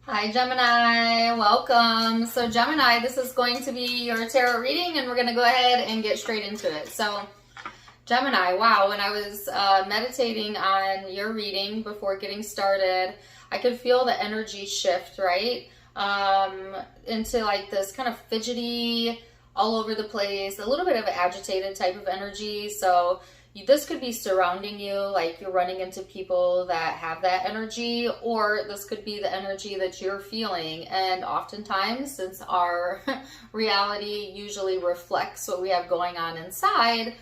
Hi Gemini, welcome. So Gemini, this is going to be your tarot reading and we're going to go ahead and get straight into it. So Gemini, wow, when I was meditating on your reading before getting started, I could feel the energy shift, right? Into like this kind of fidgety, all over the place, a little bit of an agitated type of energy. So this could be surrounding you, like you're running into people that have that energy, or this could be the energy that you're feeling. And oftentimes, since our reality usually reflects what we have going on inside,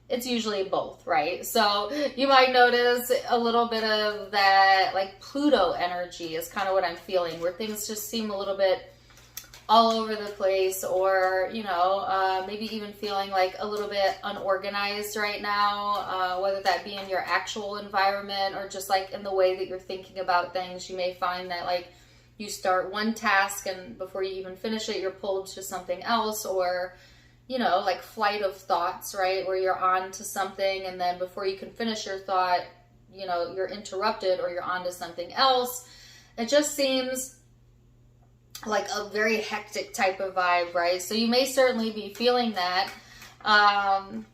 it's usually both, right? So you might notice a little bit of that, like Pluto energy is kind of what I'm feeling, where things just seem a little bit all over the place, or maybe even feeling like a little bit unorganized right now, whether that be in your actual environment or just like in the way that you're thinking about things. You may find that like you start one task and before you even finish it, you're pulled to something else, or like flight of thoughts, right, where you're on to something and then before you can finish your thought, you're interrupted or you're on to something else. It just seems like a very hectic type of vibe, right? So you may certainly be feeling that. And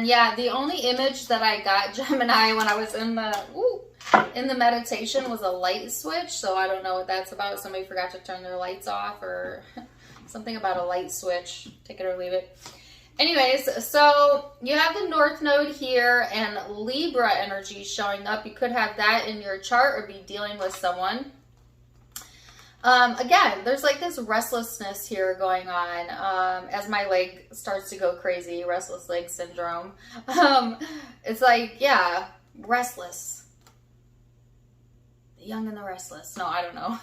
yeah, the only image that I got, Gemini, when I was in the meditation was a light switch. So I don't know what that's about. Somebody forgot to turn their lights off or something about a light switch. Take it or leave it. Anyways, so you have the North Node here and Libra energy showing up. You could have that in your chart or be dealing with someone. Again, there's like this restlessness here going on, as my leg starts to go crazy, restless leg syndrome. It's like, yeah, restless. The young and the restless. No, I don't know.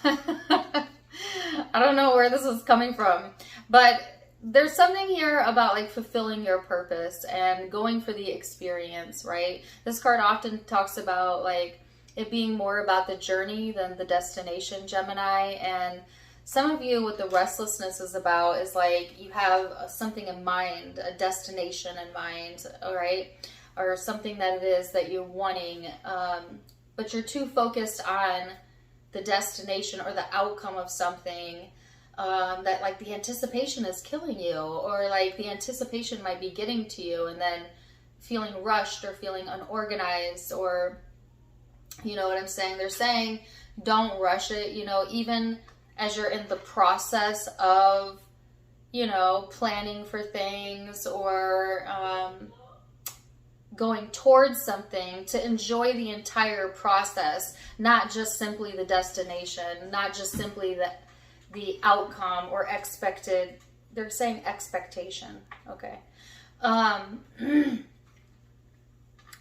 I don't know where this is coming from, but there's something here about like fulfilling your purpose and going for the experience, right? This card often talks about like it being more about the journey than the destination, Gemini. And some of you, what the restlessness is about is like you have something in mind, a destination in mind, all right? Or something that it is that you're wanting, but you're too focused on the destination or the outcome of something, that like the anticipation is killing you, or like the anticipation might be getting to you and then feeling rushed or feeling unorganized, or you know what I'm saying? They're saying don't rush it, even as you're in the process of, planning for things or going towards something, to enjoy the entire process, not just simply the destination, not just simply the outcome or expected. They're saying expectation. Okay.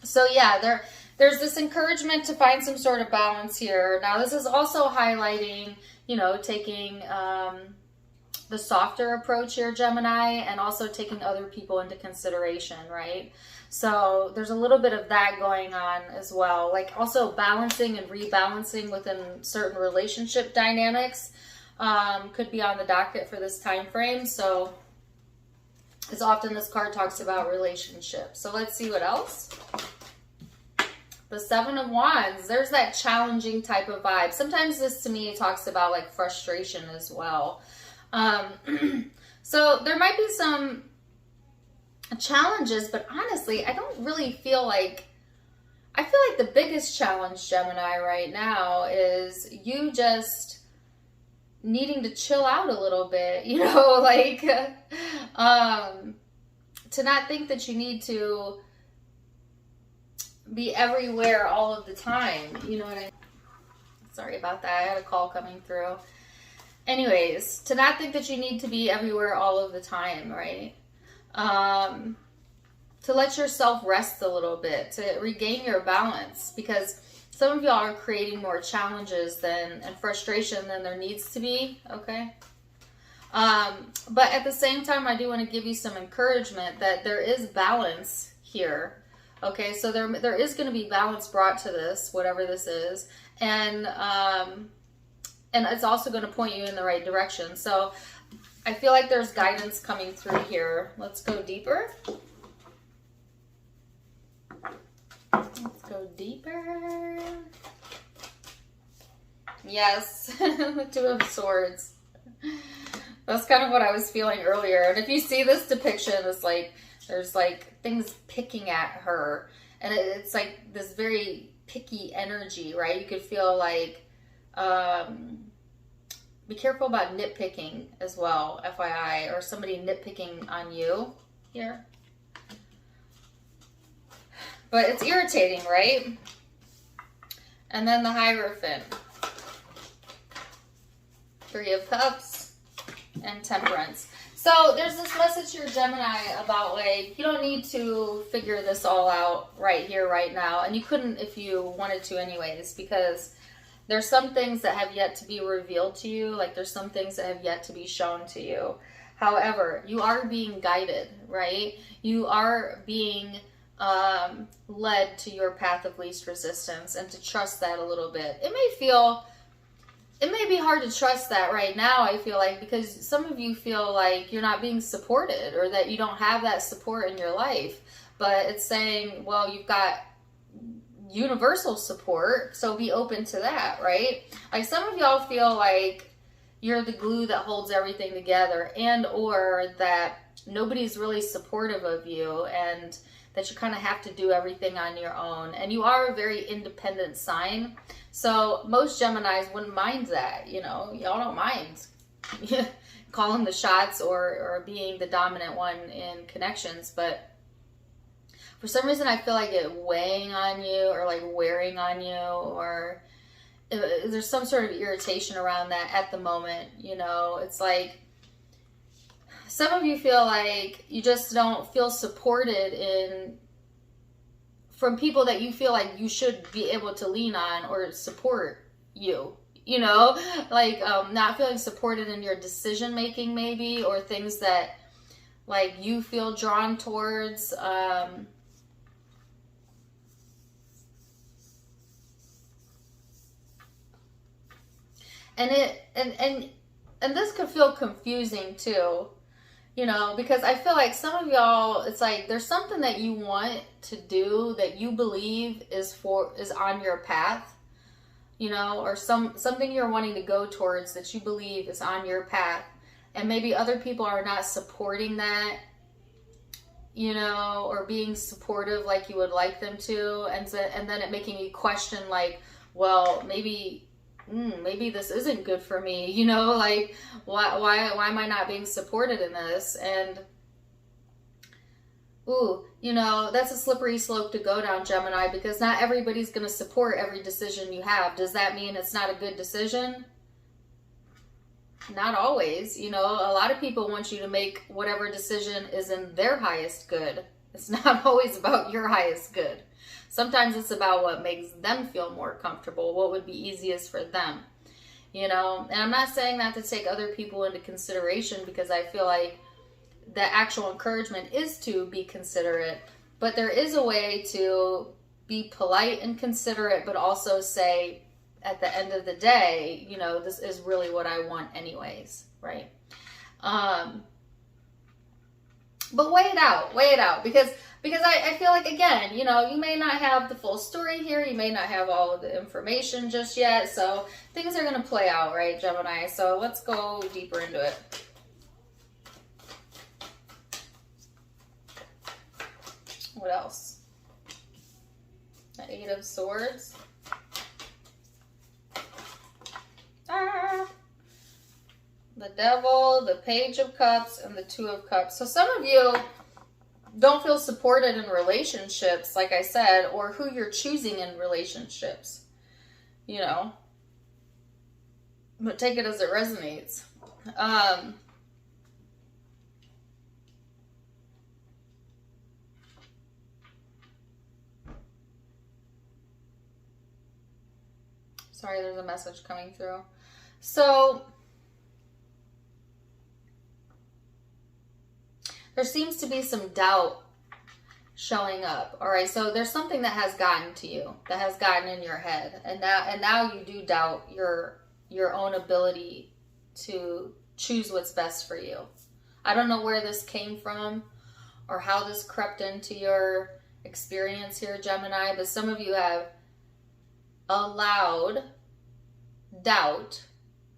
So yeah, there's this encouragement to find some sort of balance here. Now, this is also highlighting, taking the softer approach here, Gemini, and also taking other people into consideration, right? So there's a little bit of that going on as well. Like also balancing and rebalancing within certain relationship dynamics could be on the docket for this time frame. So as often this card talks about relationships. So let's see what else. The Seven of Wands, there's that challenging type of vibe. Sometimes this to me talks about like frustration as well. So there might be some challenges, but honestly, I don't really feel like, I feel like the biggest challenge, Gemini, right now is you just needing to chill out a little bit, like, to not think that you need to be everywhere all of the time. You know what I mean? Sorry about that. I had a call coming through. Anyways, to not think that you need to be everywhere all of the time, right? To let yourself rest a little bit, to regain your balance, because some of y'all are creating more challenges and frustration than there needs to be, okay? But at the same time, I do want to give you some encouragement that there is balance here. Okay, so there is going to be balance brought to this, whatever this is, and it's also going to point you in the right direction. So I feel like there's guidance coming through here. Let's go deeper. Let's go deeper. Yes. The Two of Swords. That's kind of what I was feeling earlier. And if you see this depiction, it's like there's like things picking at her. And it's like this very picky energy, right? You could feel like, be careful about nitpicking as well, FYI, or somebody nitpicking on you here. But it's irritating, right? And then the Hierophant. Three of Cups and Temperance. So there's this message here, Gemini, about like, you don't need to figure this all out right here, right now. And you couldn't if you wanted to anyways, because there's some things that have yet to be revealed to you. Like there's some things that have yet to be shown to you. However, you are being guided, right? You are being led to your path of least resistance, and to trust that a little bit. It may be hard to trust that right now, I feel like, because some of you feel like you're not being supported or that you don't have that support in your life. But it's saying, well, you've got universal support, so be open to that, right? Like some of y'all feel like you're the glue that holds everything together, and or that nobody's really supportive of you, and that you kind of have to do everything on your own. And you are a very independent sign. So most Geminis wouldn't mind that, you know, y'all don't mind calling the shots or being the dominant one in connections. But for some reason, I feel like it weighing on you or like wearing on you, or there's some sort of irritation around that at the moment. You know, it's like some of you feel like you just don't feel supported from people that you feel like you should be able to lean on or support you, you know, like not feeling supported in your decision making maybe, or things that like you feel drawn towards. And this could feel confusing too. You know, because I feel like some of y'all, it's like there's something that you want to do that you believe is on your path, you know, or something you're wanting to go towards that you believe is on your path, and maybe other people are not supporting that, you know, or being supportive like you would like them to, and then it making you question like, well, maybe this isn't good for me, you know, like why am I not being supported in this? And you know, that's a slippery slope to go down, Gemini, because not everybody's going to support every decision you have. Does that mean it's not a good decision? Not always. You know, a lot of people want you to make whatever decision is in their highest good. It's not always about your highest good. Sometimes it's about what makes them feel more comfortable, what would be easiest for them, you know? And I'm not saying that to take other people into consideration, because I feel like the actual encouragement is to be considerate, but there is a way to be polite and considerate, but also say at the end of the day, you know, this is really what I want anyways, right? But weigh it out, because I feel like, again, you know, you may not have the full story here. You may not have all of the information just yet. So things are going to play out, right, Gemini? So let's go deeper into it. What else? The Eight of Swords. The Devil, the Page of Cups, and the Two of Cups. So some of you don't feel supported in relationships, like I said, or who you're choosing in relationships, you know, but take it as it resonates. Sorry, there's a message coming through. So there seems to be some doubt showing up. All right, so there's something that has gotten to you, that has gotten in your head, and now you do doubt your own ability to choose what's best for you. I don't know where this came from or how this crept into your experience here, Gemini, but some of you have allowed doubt,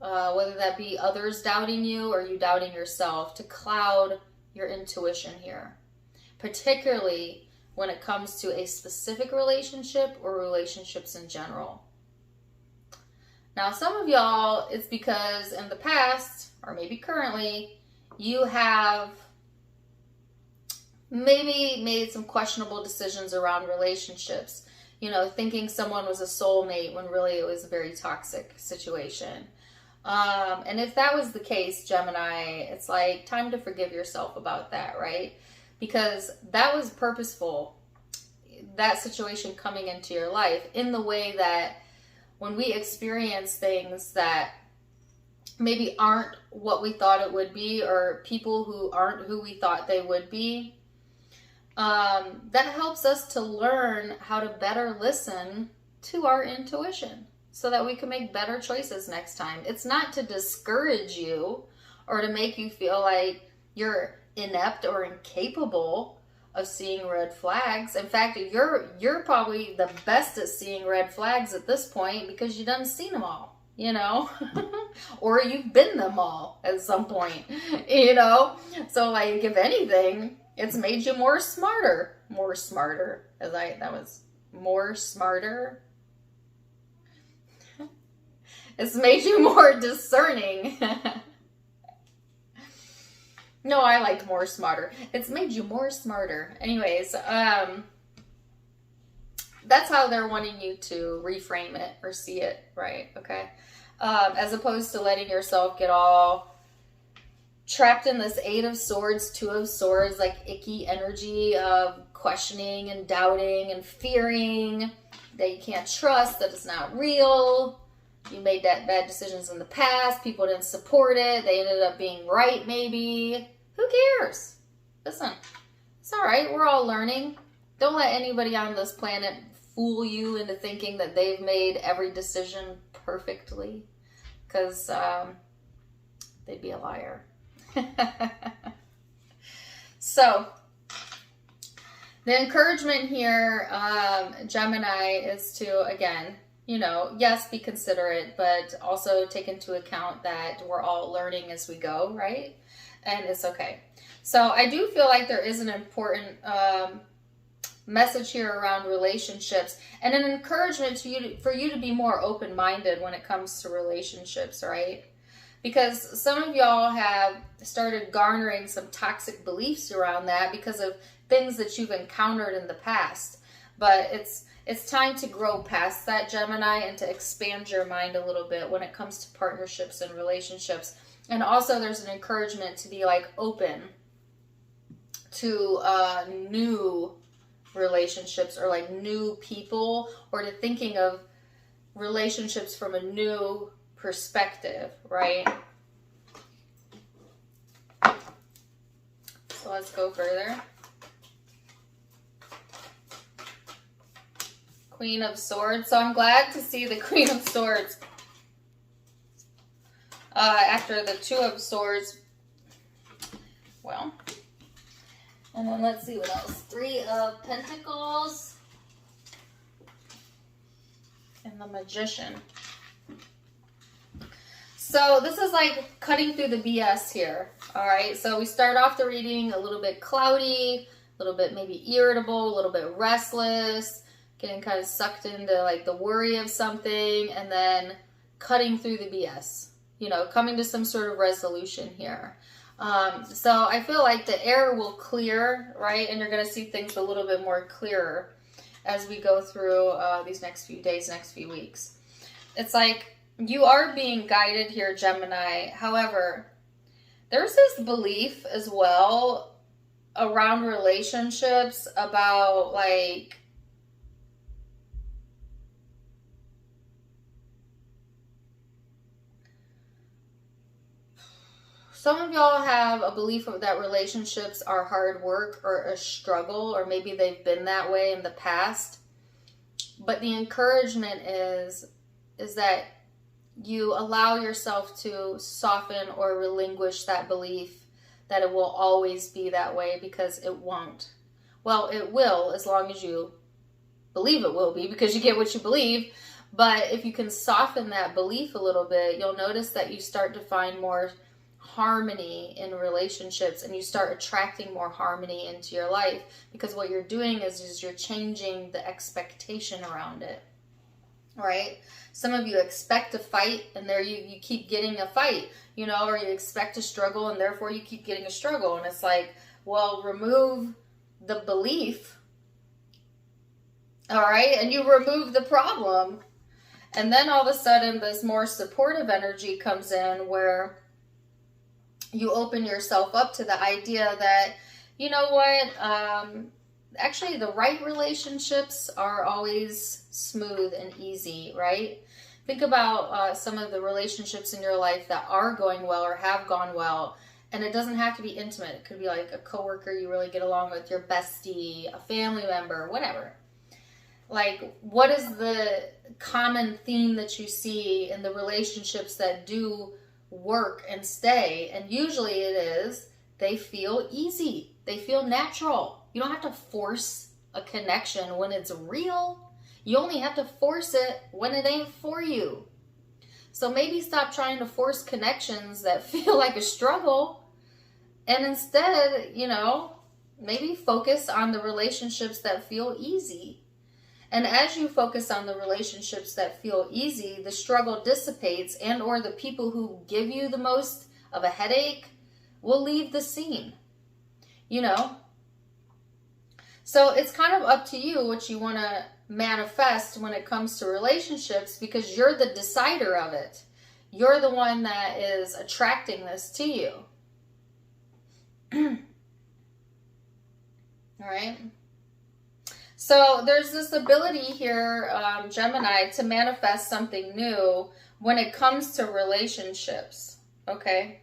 whether that be others doubting you or you doubting yourself, to cloud your intuition here, particularly when it comes to a specific relationship or relationships in general. Now, some of y'all, it's because in the past, or maybe currently, you have maybe made some questionable decisions around relationships. You know, thinking someone was a soulmate when really it was a very toxic situation. And if that was the case, Gemini, it's like time to forgive yourself about that, right? Because that was purposeful, that situation coming into your life, in the way that when we experience things that maybe aren't what we thought it would be, or people who aren't who we thought they would be, that helps us to learn how to better listen to our intuition so that we can make better choices next time. It's not to discourage you or to make you feel like you're inept or incapable of seeing red flags. In fact, you're probably the best at seeing red flags at this point because you done seen them all, you know, or you've been them all at some point, you know. So like, if anything, it's made you more smarter. It's made you more discerning. No, I liked more smarter. It's made you more smarter. Anyways, that's how they're wanting you to reframe it or see it, right? Okay. As opposed to letting yourself get all trapped in this 8 of Swords, 2 of Swords, like icky energy of questioning and doubting and fearing that you can't trust, that it's not real. You made that bad decisions in the past. People didn't support it. They ended up being right, maybe. Who cares? Listen, it's all right. We're all learning. Don't let anybody on this planet fool you into thinking that they've made every decision perfectly, because they'd be a liar. So, the encouragement here, Gemini, is to, again, you know, yes, be considerate, but also take into account that we're all learning as we go, right? And it's okay. So I do feel like there is an important message here around relationships, and an encouragement to you for you to be more open-minded when it comes to relationships, right? Because some of y'all have started garnering some toxic beliefs around that because of things that you've encountered in the past. But it's time to grow past that, Gemini, and to expand your mind a little bit when it comes to partnerships and relationships. And also there's an encouragement to be like open to new relationships, or like new people, or to thinking of relationships from a new perspective, right? So let's go further. Queen of Swords. So I'm glad to see the Queen of Swords after the 2 of Swords. Well, and then let's see what else. 3 of Pentacles and the Magician. So this is like cutting through the BS here. All right. So we start off the reading a little bit cloudy, a little bit maybe irritable, a little bit restless, getting kind of sucked into like the worry of something, and then cutting through the BS, you know, coming to some sort of resolution here. So I feel like the air will clear, right? And you're going to see things a little bit more clearer as we go through these next few days, next few weeks. It's like you are being guided here, Gemini. However, there's this belief as well around relationships about like, some of y'all have a belief that relationships are hard work or a struggle, or maybe they've been that way in the past. But the encouragement is that you allow yourself to soften or relinquish that belief that it will always be that way, because it won't. Well, it will, as long as you believe it will be, because you get what you believe. But if you can soften that belief a little bit, you'll notice that you start to find more harmony in relationships, and you start attracting more harmony into your life, because what you're doing is you're changing the expectation around it, right? Some of you expect a fight, and there you keep getting a fight, you know, or you expect a struggle, and therefore you keep getting a struggle. And it's like, well, remove the belief, all right, and you remove the problem. And then all of a sudden this more supportive energy comes in, where you open yourself up to the idea that, you know what, actually the right relationships are always smooth and easy, right? Think about some of the relationships in your life that are going well or have gone well. And it doesn't have to be intimate. It could be like a coworker you really get along with, your bestie, a family member, whatever. Like, what is the common theme that you see in the relationships that do work and stay? And usually it is, they feel easy. They feel natural. You don't have to force a connection when it's real. You only have to force it when it ain't for you. So maybe stop trying to force connections that feel like a struggle, and instead, you know, maybe focus on the relationships that feel easy. And as you focus on the relationships that feel easy, the struggle dissipates, and or the people who give you the most of a headache will leave the scene, you know? So it's kind of up to you what you want to manifest when it comes to relationships, because you're the decider of it. You're the one that is attracting this to you. All right? So there's this ability here, Gemini, to manifest something new when it comes to relationships, okay?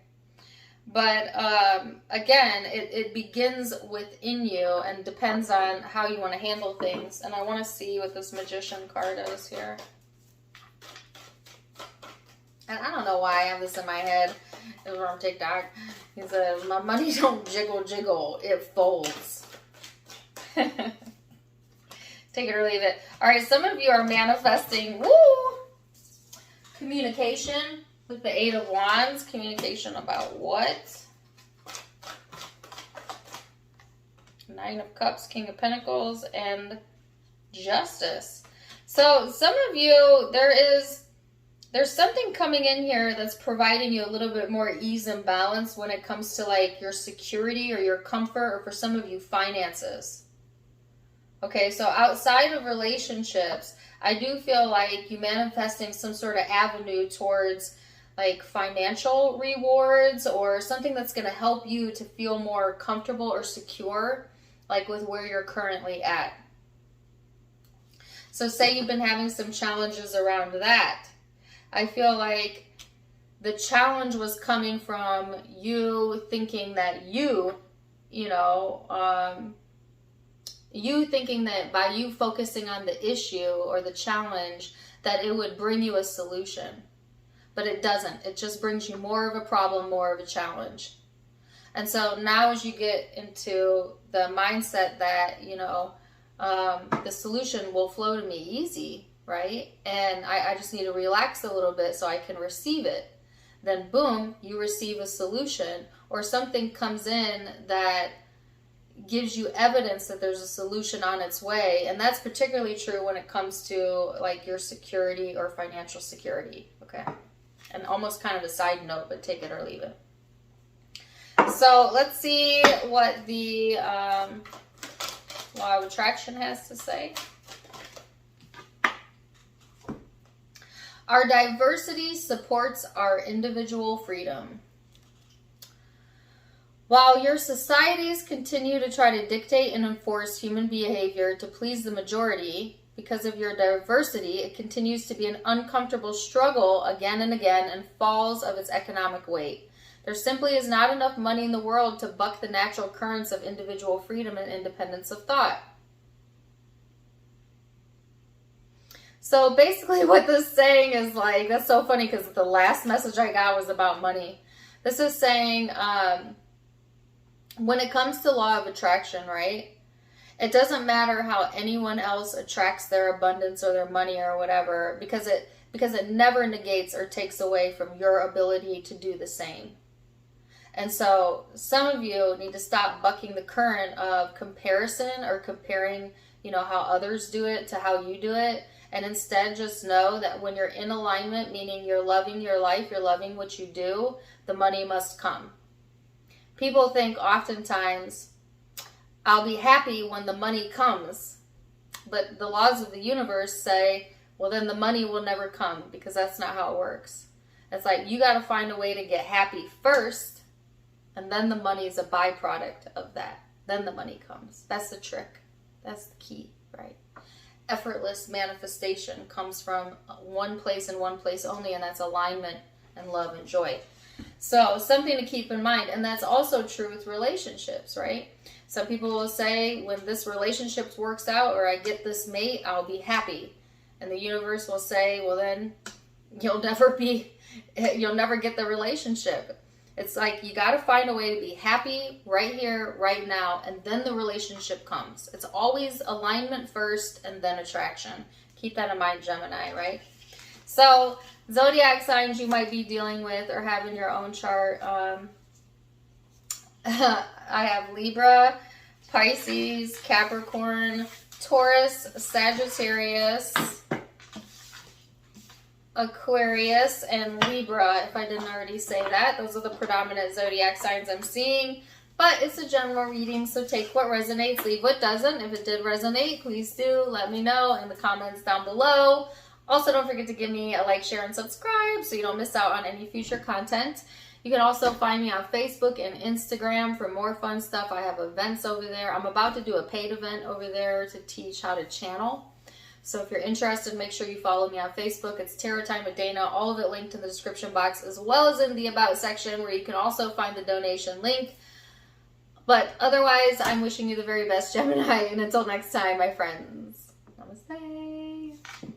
But again, it begins within you and depends on how you want to handle things. And I want to see what this Magician card is here. And I don't know why I have this in my head. It was from TikTok. He says, my money don't jiggle jiggle, it folds. Take it or leave it. All right, some of you are manifesting, communication with the Eight of Wands. Communication about what? Nine of Cups, King of Pentacles, and Justice. So some of you, there's something coming in here that's providing you a little bit more ease and balance when it comes to like your security or your comfort, or for some of you, finances. Okay, so outside of relationships, I do feel like you manifesting some sort of avenue towards like financial rewards, or something that's going to help you to feel more comfortable or secure, like with where you're currently at. So say you've been having some challenges around that. I feel like the challenge was coming from you thinking that you thinking that by you focusing on the issue or the challenge, that it would bring you a solution. But it doesn't. It just brings you more of a problem, more of a challenge. And so now as you get into the mindset that, the solution will flow to me easy, right? And I just need to relax a little bit so I can receive it. Then boom, you receive a solution, or something comes in that gives you evidence that there's a solution on its way. And that's particularly true when it comes to like your security or financial security, okay? And almost kind of a side note, but take it or leave it. So let's see what the Law of Attraction has to say. Our diversity supports our individual freedom. While your societies continue to try to dictate and enforce human behavior to please the majority, because of your diversity, it continues to be an uncomfortable struggle again and again, and falls of its economic weight. There simply is not enough money in the world to buck the natural currents of individual freedom and independence of thought. So basically what this is saying is like, that's so funny because the last message I got was about money. This is saying, when it comes to law of attraction, right? It doesn't matter how anyone else attracts their abundance or their money or whatever, because it never negates or takes away from your ability to do the same. And so some of you need to stop bucking the current of comparison or comparing, how others do it to how you do it. And instead just know that when you're in alignment, meaning you're loving your life, you're loving what you do, the money must come. People think oftentimes, I'll be happy when the money comes. But the laws of the universe say, well, then the money will never come, because that's not how it works. It's like you got to find a way to get happy first, and then the money is a byproduct of that. Then the money comes. That's the trick. That's the key, right? Effortless manifestation comes from one place and one place only, and that's alignment and love and joy. So something to keep in mind, and that's also true with relationships, right? Some people will say, when this relationship works out or I get this mate, I'll be happy. And the universe will say, well, then you'll never get the relationship. It's like you got to find a way to be happy right here, right now, and then the relationship comes. It's always alignment first and then attraction. Keep that in mind, Gemini, right? So zodiac signs you might be dealing with or have in your own chart. I have Libra, Pisces, Capricorn, Taurus, Sagittarius, Aquarius, and Libra, if I didn't already say that. Those are the predominant zodiac signs I'm seeing. But it's a general reading, so take what resonates, leave what doesn't. If it did resonate, please do let me know in the comments down below. Also, don't forget to give me a like, share, and subscribe so you don't miss out on any future content. You can also find me on Facebook and Instagram for more fun stuff. I have events over there. I'm about to do a paid event over there to teach how to channel. So if you're interested, make sure you follow me on Facebook. It's Tarot Time with Dana. All of it linked in the description box, as well as in the About section, where you can also find the donation link. But otherwise, I'm wishing you the very best, Gemini. And until next time, my friends, namaste.